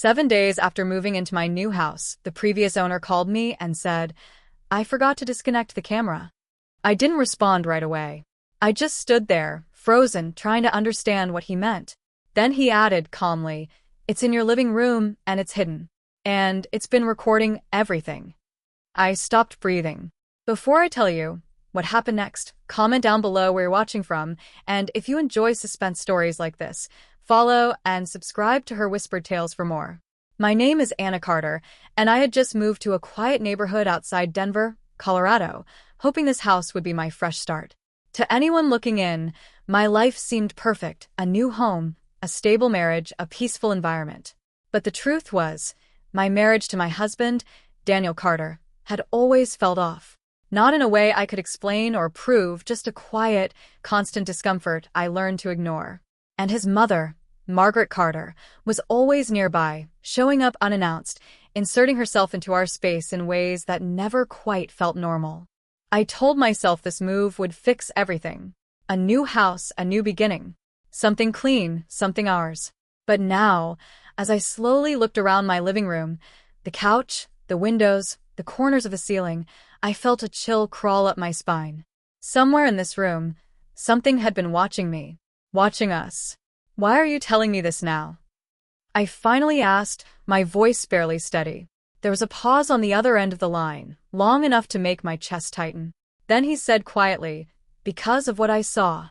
7 days after moving into my new house, the previous owner called me and said, I forgot to disconnect the camera. I didn't respond right away. I just stood there, frozen, trying to understand what he meant. Then he added calmly, It's in your living room and it's hidden. And it's been recording everything. I stopped breathing. Before I tell you what happened next, comment down below where you're watching from, and if you enjoy suspense stories like this, follow and subscribe to Her Whispered Tales for more. My name is Anna Carter, and I had just moved to a quiet neighborhood outside Denver, Colorado, hoping this house would be my fresh start. To anyone looking in, my life seemed perfect: a new home, a stable marriage, a peaceful environment. But the truth was, my marriage to my husband, Daniel Carter, had always felt off. Not in a way I could explain or prove, just a quiet, constant discomfort I learned to ignore. And his mother, Margaret Carter, was always nearby, showing up unannounced, inserting herself into our space in ways that never quite felt normal. I told myself this move would fix everything. A new house, a new beginning. Something clean, something ours. But now, as I slowly looked around my living room, the couch, the windows, the corners of the ceiling, I felt a chill crawl up my spine. Somewhere in this room, something had been watching me. Watching us. Why are you telling me this now? I finally asked, my voice barely steady. There was a pause on the other end of the line, long enough to make my chest tighten. Then he said quietly, Because of what I saw.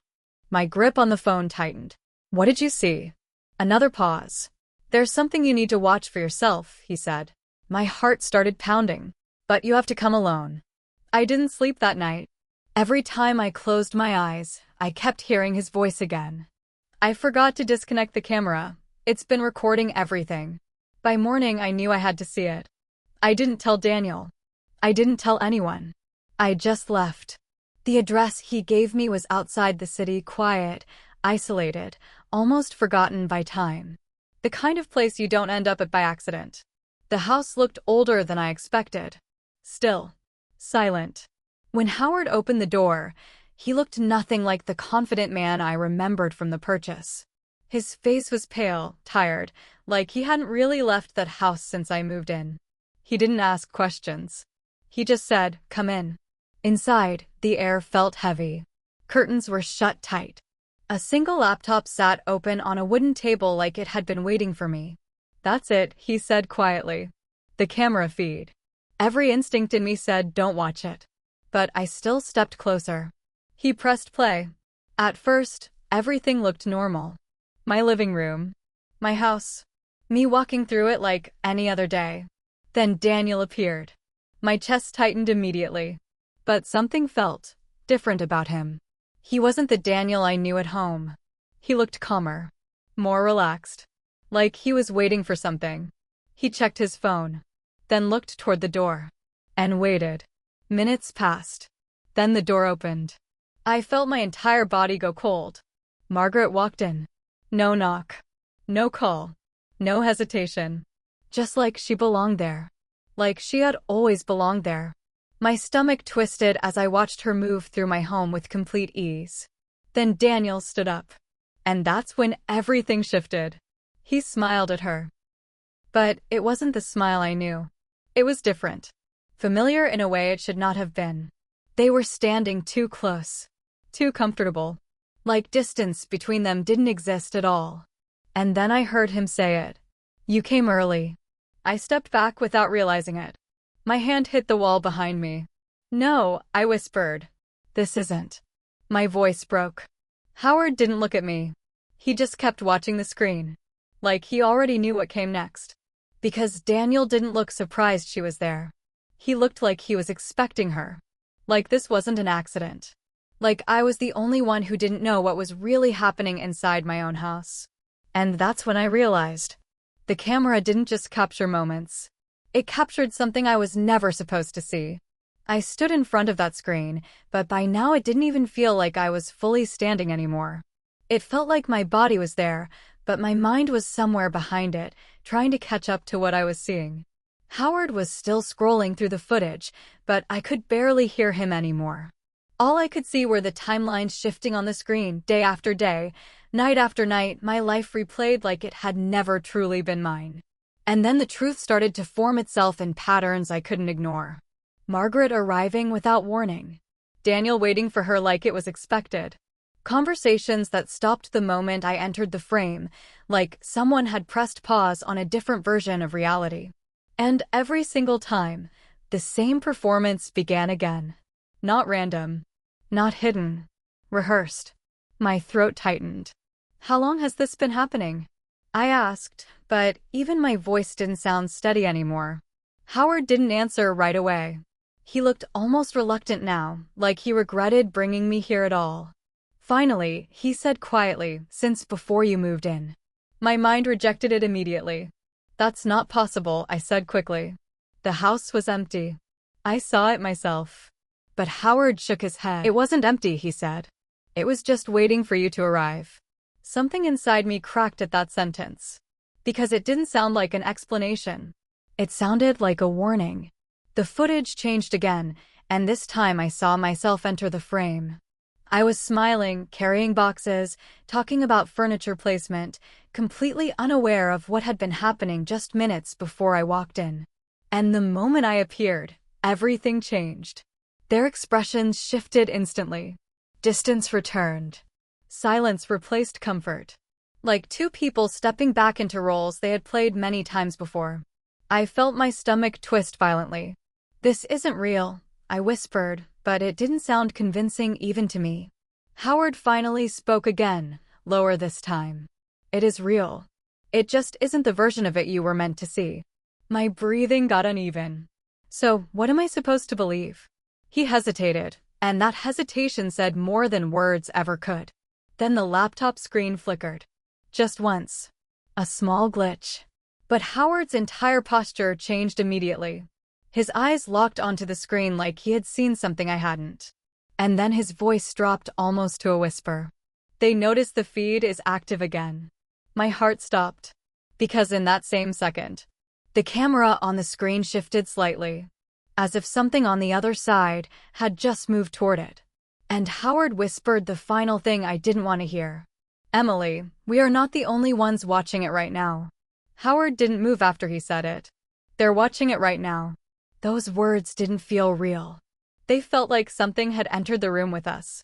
My grip on the phone tightened. What did you see? Another pause. There's something you need to watch for yourself, he said. My heart started pounding. But you have to come alone. I didn't sleep that night. Every time I closed my eyes, I kept hearing his voice again. I forgot to disconnect the camera. It's been recording everything. By morning, I knew I had to see it. I didn't tell Daniel. I didn't tell anyone. I just left. The address he gave me was outside the city, quiet, isolated, almost forgotten by time. The kind of place you don't end up at by accident. The house looked older than I expected. Still. Silent. When Howard opened the door, he looked nothing like the confident man I remembered from the purchase. His face was pale, tired, like he hadn't really left that house since I moved in. He didn't ask questions. He just said, Come in. Inside, the air felt heavy. Curtains were shut tight. A single laptop sat open on a wooden table like it had been waiting for me. That's it, he said quietly. The camera feed. Every instinct in me said, Don't watch it. But I still stepped closer. He pressed play. At first, everything looked normal. My living room. My house. Me walking through it like any other day. Then Daniel appeared. My chest tightened immediately. But something felt different about him. He wasn't the Daniel I knew at home. He looked calmer. More relaxed. Like he was waiting for something. He checked his phone. Then looked toward the door. And waited. Minutes passed. Then the door opened. I felt my entire body go cold. Margaret walked in. No knock. No call. No hesitation. Just like she belonged there. Like she had always belonged there. My stomach twisted as I watched her move through my home with complete ease. Then Daniel stood up. And that's when everything shifted. He smiled at her. But it wasn't the smile I knew. It was different. Familiar in a way it should not have been. They were standing too close. Too comfortable. Like distance between them didn't exist at all. And then I heard him say it. You came early. I stepped back without realizing it. My hand hit the wall behind me. No, I whispered. This isn't. My voice broke. Howard didn't look at me. He just kept watching the screen. Like he already knew what came next. Because Daniel didn't look surprised she was there. He looked like he was expecting her. Like this wasn't an accident. Like I was the only one who didn't know what was really happening inside my own house. And that's when I realized. The camera didn't just capture moments. It captured something I was never supposed to see. I stood in front of that screen, but by now it didn't even feel like I was fully standing anymore. It felt like my body was there, but my mind was somewhere behind it, trying to catch up to what I was seeing. Howard was still scrolling through the footage, but I could barely hear him anymore. All I could see were the timelines shifting on the screen, day after day, night after night, my life replayed like it had never truly been mine. And then the truth started to form itself in patterns I couldn't ignore. Margaret arriving without warning. Daniel waiting for her like it was expected. Conversations that stopped the moment I entered the frame, like someone had pressed pause on a different version of reality. And every single time, the same performance began again. Not random. Not hidden. Rehearsed. My throat tightened. How long has this been happening? I asked, but even my voice didn't sound steady anymore. Howard didn't answer right away. He looked almost reluctant now, like he regretted bringing me here at all. Finally, he said quietly, "Since before you moved in." My mind rejected it immediately. "That's not possible," I said quickly. The house was empty. I saw it myself. But Howard shook his head. "It wasn't empty," he said. "It was just waiting for you to arrive." Something inside me cracked at that sentence. Because it didn't sound like an explanation. It sounded like a warning. The footage changed again, and this time I saw myself enter the frame. I was smiling, carrying boxes, talking about furniture placement, completely unaware of what had been happening just minutes before I walked in. And the moment I appeared, everything changed. Their expressions shifted instantly. Distance returned. Silence replaced comfort. Like two people stepping back into roles they had played many times before. I felt my stomach twist violently. "This isn't real," I whispered, but it didn't sound convincing even to me. Howard finally spoke again, lower this time. "It is real. It just isn't the version of it you were meant to see." My breathing got uneven. "So, what am I supposed to believe?" He hesitated, and that hesitation said more than words ever could. Then the laptop screen flickered. Just once. A small glitch. But Howard's entire posture changed immediately. His eyes locked onto the screen like he had seen something I hadn't. And then his voice dropped almost to a whisper. "They notice the feed is active again." My heart stopped. Because in that same second, the camera on the screen shifted slightly, as if something on the other side had just moved toward it. And Howard whispered the final thing I didn't want to hear. "Emily, we are not the only ones watching it right now." Howard didn't move after he said it. "They're watching it right now." Those words didn't feel real. They felt like something had entered the room with us.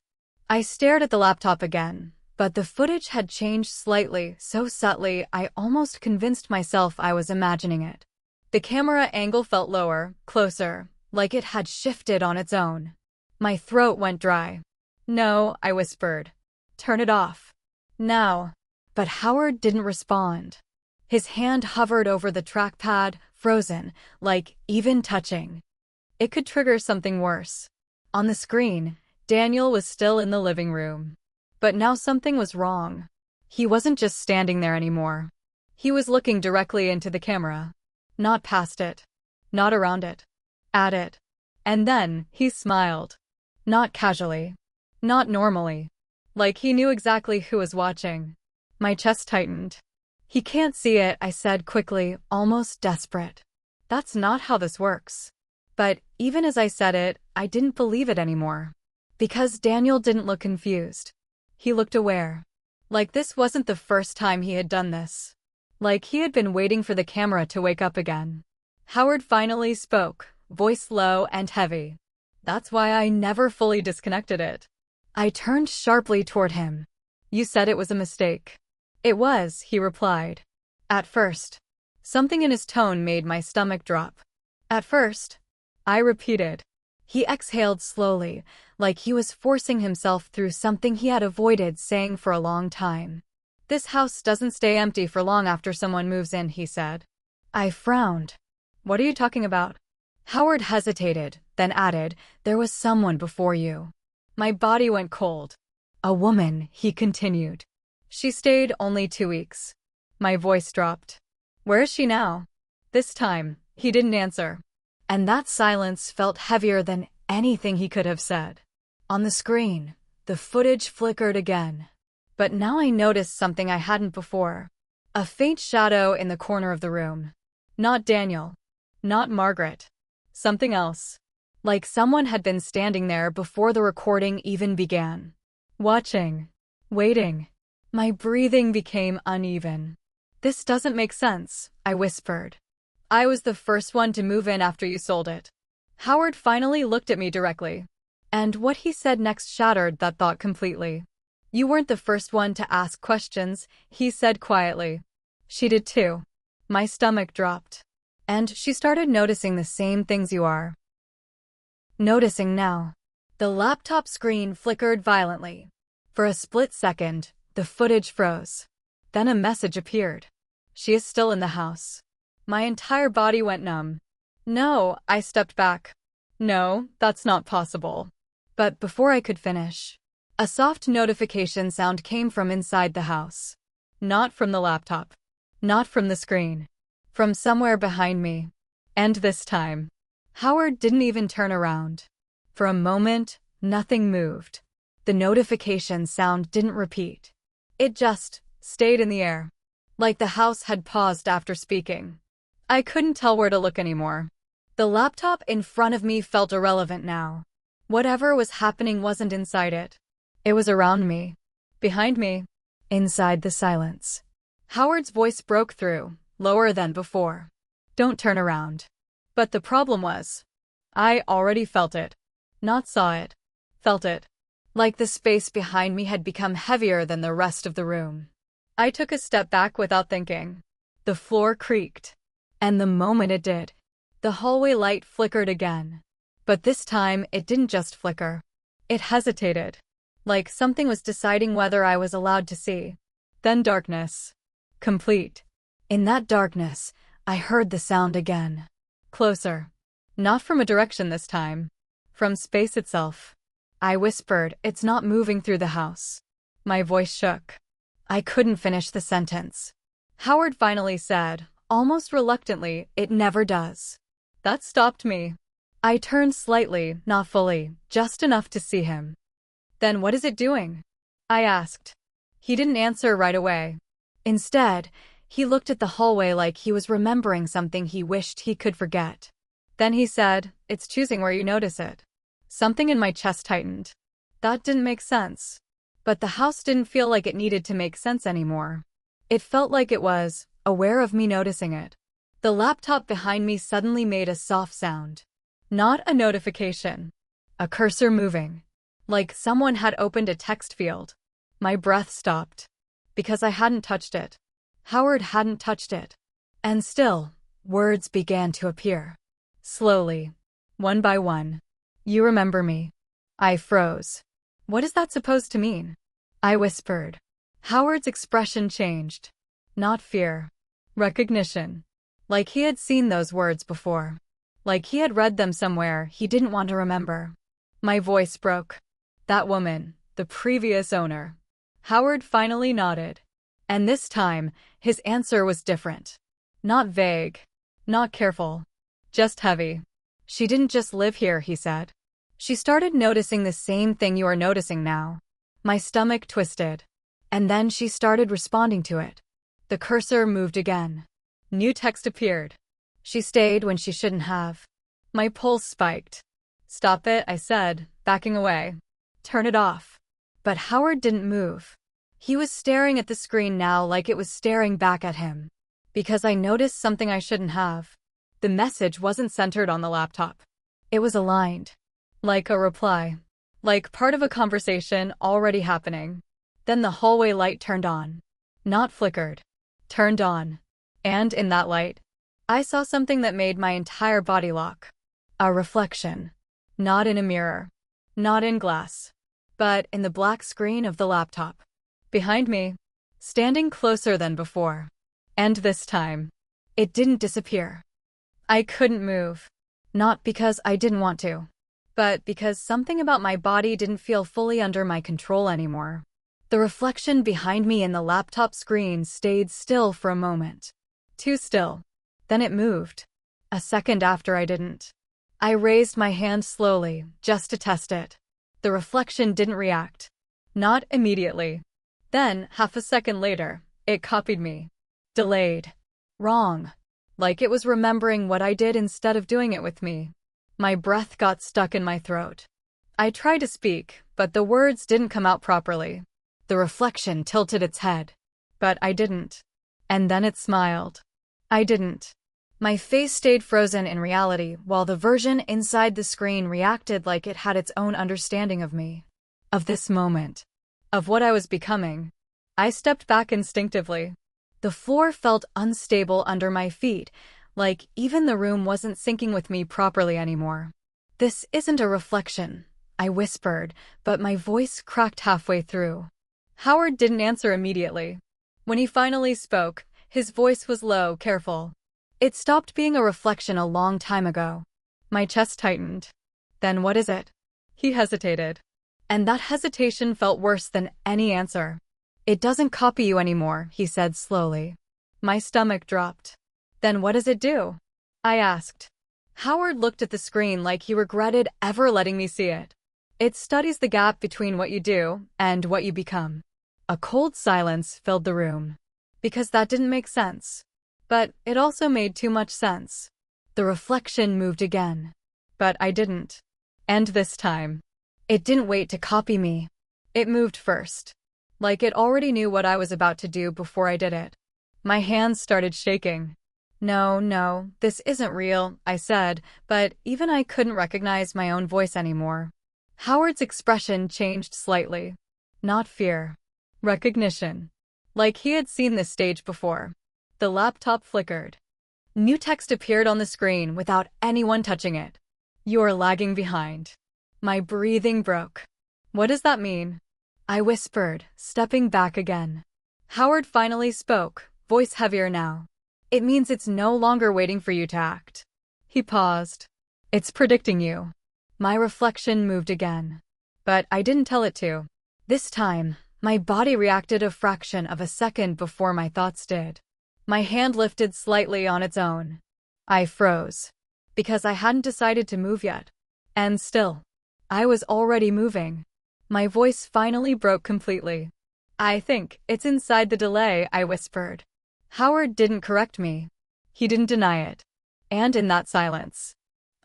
I stared at the laptop again, but the footage had changed slightly, so subtly I almost convinced myself I was imagining it. The camera angle felt lower, closer, like it had shifted on its own. My throat went dry. "No," I whispered. "Turn it off. Now." But Howard didn't respond. His hand hovered over the trackpad, frozen, like even touching. It could trigger something worse. On the screen, Daniel was still in the living room. But now something was wrong. He wasn't just standing there anymore. He was looking directly into the camera. Not past it. Not around it. At it. And then, he smiled. Not casually. Not normally. Like he knew exactly who was watching. My chest tightened. "He can't see it," I said quickly, almost desperate. "That's not how this works." But even as I said it, I didn't believe it anymore. Because Daniel didn't look confused. He looked aware. Like this wasn't the first time he had done this. Like he had been waiting for the camera to wake up again. Howard finally spoke, voice low and heavy. "That's why I never fully disconnected it." I turned sharply toward him. "You said it was a mistake." "It was," he replied. "At first." Something in his tone made my stomach drop. "At first," I repeated. He exhaled slowly, like he was forcing himself through something he had avoided saying for a long time. "This house doesn't stay empty for long after someone moves in," he said. I frowned. "What are you talking about?" Howard hesitated, then added, "There was someone before you." My body went cold. "A woman," he continued. "She stayed only 2 weeks." My voice dropped. "Where is she now?" This time, he didn't answer. And that silence felt heavier than anything he could have said. On the screen, the footage flickered again. But now I noticed something I hadn't before. A faint shadow in the corner of the room. Not Daniel. Not Margaret. Something else. Like someone had been standing there before the recording even began. Watching. Waiting. My breathing became uneven. This doesn't make sense, I whispered. I was the first one to move in after you sold it. Howard finally looked at me directly. And what he said next shattered that thought completely. You weren't the first one to ask questions, he said quietly. She did too. My stomach dropped. And she started noticing the same things you are noticing now. The laptop screen flickered violently. For a split second, the footage froze. Then a message appeared. She is still in the house. My entire body went numb. No, I stepped back. No, that's not possible. But before I could finish, a soft notification sound came from inside the house. Not from the laptop. Not from the screen. From somewhere behind me. And this time, Howard didn't even turn around. For a moment, nothing moved. The notification sound didn't repeat. It just stayed in the air. Like the house had paused after speaking. I couldn't tell where to look anymore. The laptop in front of me felt irrelevant now. Whatever was happening wasn't inside it. It was around me. Behind me. Inside the silence. Howard's voice broke through, lower than before. Don't turn around. But the problem was, I already felt it. Not saw it. Felt it. Like the space behind me had become heavier than the rest of the room. I took a step back without thinking. The floor creaked. And the moment it did, the hallway light flickered again. But this time, it didn't just flicker. It hesitated. Like something was deciding whether I was allowed to see. Then darkness. Complete. In that darkness, I heard the sound again. Closer. Not from a direction this time. From space itself. I whispered, it's not moving through the house. My voice shook. I couldn't finish the sentence. Howard finally said, almost reluctantly, it never does. That stopped me. I turned slightly, not fully, just enough to see him. Then what is it doing? I asked. He didn't answer right away. Instead, he looked at the hallway like he was remembering something he wished he could forget. Then he said, it's choosing where you notice it. Something in my chest tightened. That didn't make sense. But the house didn't feel like it needed to make sense anymore. It felt like it was, aware of me noticing it. The laptop behind me suddenly made a soft sound. Not a notification. A cursor moving. Like someone had opened a text field. My breath stopped. Because I hadn't touched it. Howard hadn't touched it. And still, words began to appear. Slowly. One by one. You remember me. I froze. What is that supposed to mean? I whispered. Howard's expression changed. Not fear. Recognition. Like he had seen those words before. Like he had read them somewhere he didn't want to remember. My voice broke. That woman, the previous owner. Howard finally nodded. And this time, his answer was different. Not vague. Not careful. Just heavy. She didn't just live here, he said. She started noticing the same thing you are noticing now. My stomach twisted. And then she started responding to it. The cursor moved again. New text appeared. She stayed when she shouldn't have. My pulse spiked. Stop it, I said, backing away. Turn it off. But Howard didn't move. He was staring at the screen now like it was staring back at him. Because I noticed something I shouldn't have. The message wasn't centered on the laptop. It was aligned. Like a reply. Like part of a conversation already happening. Then the hallway light turned on. Not flickered. Turned on. And in that light, I saw something that made my entire body lock. A reflection. Not in a mirror. Not in glass. But in the black screen of the laptop. Behind me. Standing closer than before. And this time, it didn't disappear. I couldn't move. Not because I didn't want to. But because something about my body didn't feel fully under my control anymore. The reflection behind me in the laptop screen stayed still for a moment. Too still. Then it moved. A second after I didn't. I raised my hand slowly, just to test it. The reflection didn't react. Not immediately. Then, half a second later, it copied me. Delayed. Wrong. Like it was remembering what I did instead of doing it with me. My breath got stuck in my throat. I tried to speak, but the words didn't come out properly. The reflection tilted its head. But I didn't. And then it smiled. I didn't. My face stayed frozen in reality, while the version inside the screen reacted like it had its own understanding of me, of this moment, of what I was becoming. I stepped back instinctively. The floor felt unstable under my feet, like even the room wasn't syncing with me properly anymore. This isn't a reflection, I whispered, but my voice cracked halfway through. Howard didn't answer immediately. When he finally spoke, his voice was low, careful. It stopped being a reflection a long time ago. My chest tightened. Then what is it? He hesitated. And that hesitation felt worse than any answer. It doesn't copy you anymore, he said slowly. My stomach dropped. Then what does it do? I asked. Howard looked at the screen like he regretted ever letting me see it. It studies the gap between what you do and what you become. A cold silence filled the room. Because that didn't make sense. But it also made too much sense. The reflection moved again. But I didn't. And this time, it didn't wait to copy me. It moved first. Like it already knew what I was about to do before I did it. My hands started shaking. No, this isn't real, I said, but even I couldn't recognize my own voice anymore. Howard's expression changed slightly. Not fear. Recognition. Like he had seen this stage before. The laptop flickered. New text appeared on the screen without anyone touching it. You're lagging behind. My breathing broke. What does that mean? I whispered, stepping back again. Howard finally spoke, voice heavier now. It means it's no longer waiting for you to act. He paused. It's predicting you. My reflection moved again. But I didn't tell it to. This time, my body reacted a fraction of a second before my thoughts did. My hand lifted slightly on its own. I froze. Because I hadn't decided to move yet. And still, I was already moving. My voice finally broke completely. I think it's inside the delay, I whispered. Howard didn't correct me. He didn't deny it. And in that silence,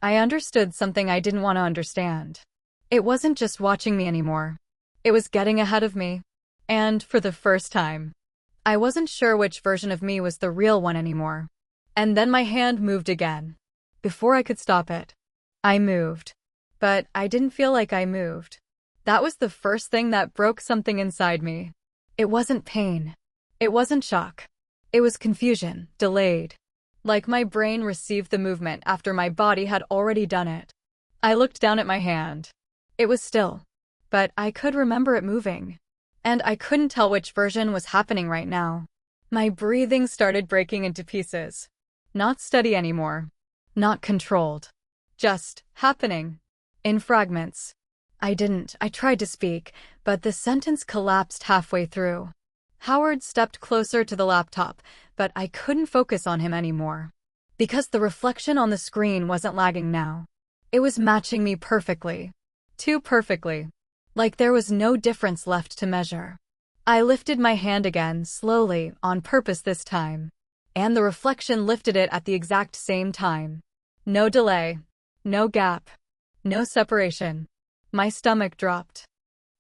I understood something I didn't want to understand. It wasn't just watching me anymore. It was getting ahead of me. And for the first time, I wasn't sure which version of me was the real one anymore. And then my hand moved again. Before I could stop it, I moved. But I didn't feel like I moved. That was the first thing that broke something inside me. It wasn't pain. It wasn't shock. It was confusion, delayed. Like my brain received the movement after my body had already done it. I looked down at my hand. It was still. But I could remember it moving. And I couldn't tell which version was happening right now. My breathing started breaking into pieces. Not steady anymore. Not controlled. Just happening. In fragments. I tried to speak, but the sentence collapsed halfway through. Howard stepped closer to the laptop, but I couldn't focus on him anymore. Because the reflection on the screen wasn't lagging now. It was matching me perfectly. Too perfectly. Like there was no difference left to measure. I lifted my hand again, slowly, on purpose this time. And the reflection lifted it at the exact same time. No delay. No gap. No separation. My stomach dropped.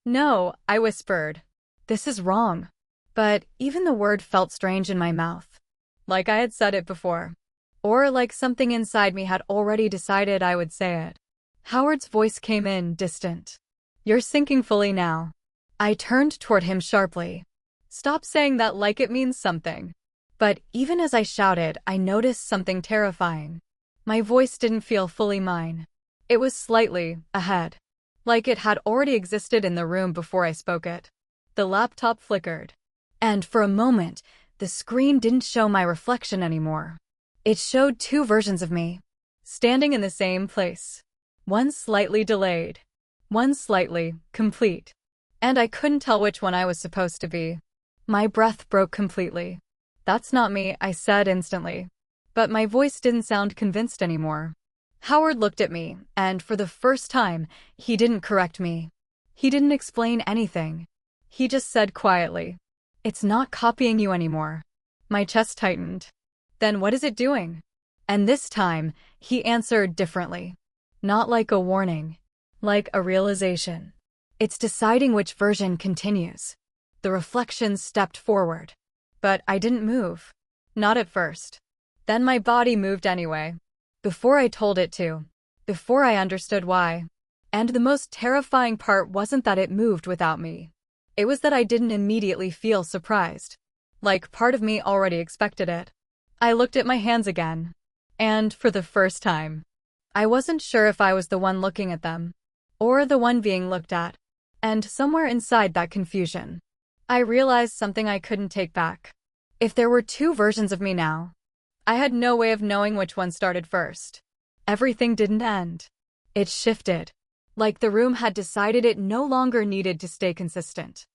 No, I whispered. This is wrong. But even the word felt strange in my mouth. Like I had said it before. Or like something inside me had already decided I would say it. Howard's voice came in, distant. You're sinking fully now. I turned toward him sharply. Stop saying that like it means something. But even as I shouted, I noticed something terrifying. My voice didn't feel fully mine. It was slightly ahead. Like it had already existed in the room before I spoke it. The laptop flickered. And for a moment, the screen didn't show my reflection anymore. It showed two versions of me, standing in the same place. One slightly delayed. One slightly complete. And I couldn't tell which one I was supposed to be. My breath broke completely. That's not me, I said instantly. But my voice didn't sound convinced anymore. Howard looked at me, and for the first time, he didn't correct me. He didn't explain anything. He just said quietly, "It's not copying you anymore." My chest tightened. Then what is it doing? And this time, he answered differently. Not like a warning. Like a realization. It's deciding which version continues. The reflection stepped forward. But I didn't move. Not at first. Then my body moved anyway. Before I told it to. Before I understood why. And the most terrifying part wasn't that it moved without me. It was that I didn't immediately feel surprised. Like part of me already expected it. I looked at my hands again. And for the first time, I wasn't sure if I was the one looking at them, or the one being looked at. And somewhere inside that confusion, I realized something I couldn't take back. If there were two versions of me now, I had no way of knowing which one started first. Everything didn't end. It shifted. Like the room had decided it no longer needed to stay consistent.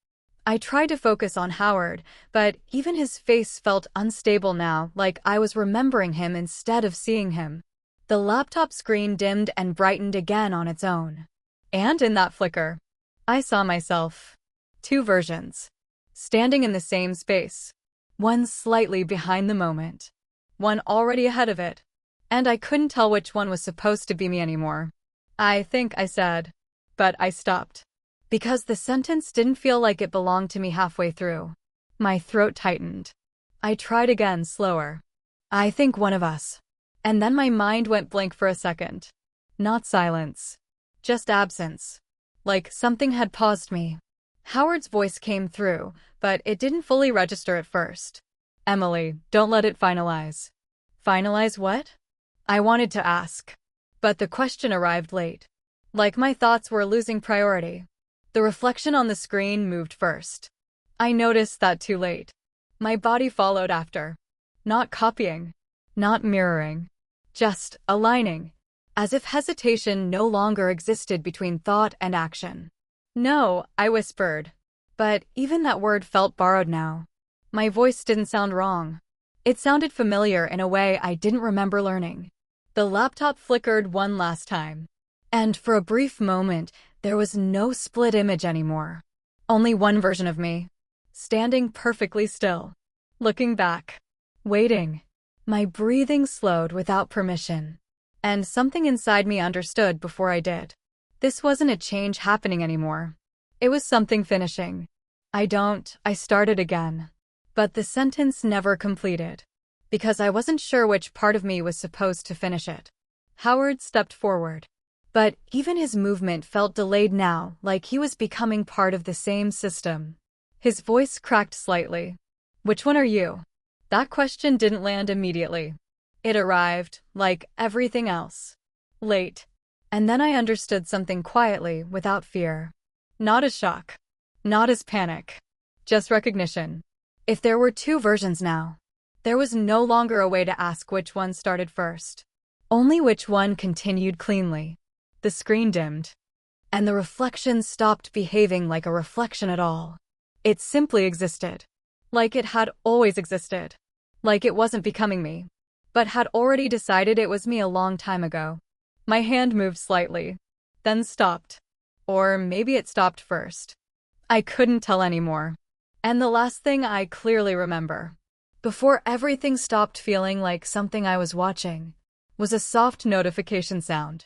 I tried to focus on Howard, but even his face felt unstable now, like I was remembering him instead of seeing him. The laptop screen dimmed and brightened again on its own. And in that flicker, I saw myself. Two versions. Standing in the same space. One slightly behind the moment. One already ahead of it. And I couldn't tell which one was supposed to be me anymore. I think I said. But I stopped. Because the sentence didn't feel like it belonged to me halfway through. My throat tightened. I tried again, slower. I think one of us. And then my mind went blank for a second. Not silence. Just absence. Like something had paused me. Howard's voice came through, but it didn't fully register at first. Emily, don't let it finalize. Finalize what? I wanted to ask. But the question arrived late. Like my thoughts were losing priority. The reflection on the screen moved first. I noticed that too late. My body followed after. Not copying. Not mirroring. Just aligning. As if hesitation no longer existed between thought and action. No, I whispered. But even that word felt borrowed now. My voice didn't sound wrong. It sounded familiar in a way I didn't remember learning. The laptop flickered one last time. And for a brief moment, there was no split image anymore. Only one version of me. Standing perfectly still. Looking back. Waiting. My breathing slowed without permission. And something inside me understood before I did. This wasn't a change happening anymore. It was something finishing. I started again. But the sentence never completed. Because I wasn't sure which part of me was supposed to finish it. Howard stepped forward. But even his movement felt delayed now, like he was becoming part of the same system. His voice cracked slightly. Which one are you? That question didn't land immediately. It arrived, like everything else. Late. And then I understood something quietly, without fear. Not as shock. Not as panic. Just recognition. If there were two versions now, there was no longer a way to ask which one started first. Only which one continued cleanly. The screen dimmed. And the reflection stopped behaving like a reflection at all. It simply existed. Like it had always existed. Like it wasn't becoming me. But had already decided it was me a long time ago. My hand moved slightly. Then stopped. Or maybe it stopped first. I couldn't tell anymore. And the last thing I clearly remember, before everything stopped feeling like something I was watching, was a soft notification sound.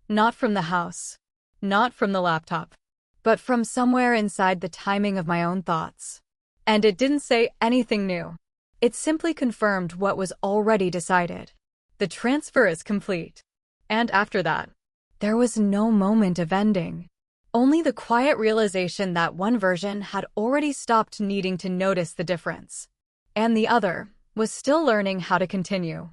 Not from the house. Not from the laptop. But from somewhere inside the timing of my own thoughts. And it didn't say anything new. It simply confirmed what was already decided. The transfer is complete. And after that, there was no moment of ending. Only the quiet realization that one version had already stopped needing to notice the difference. And the other was still learning how to continue.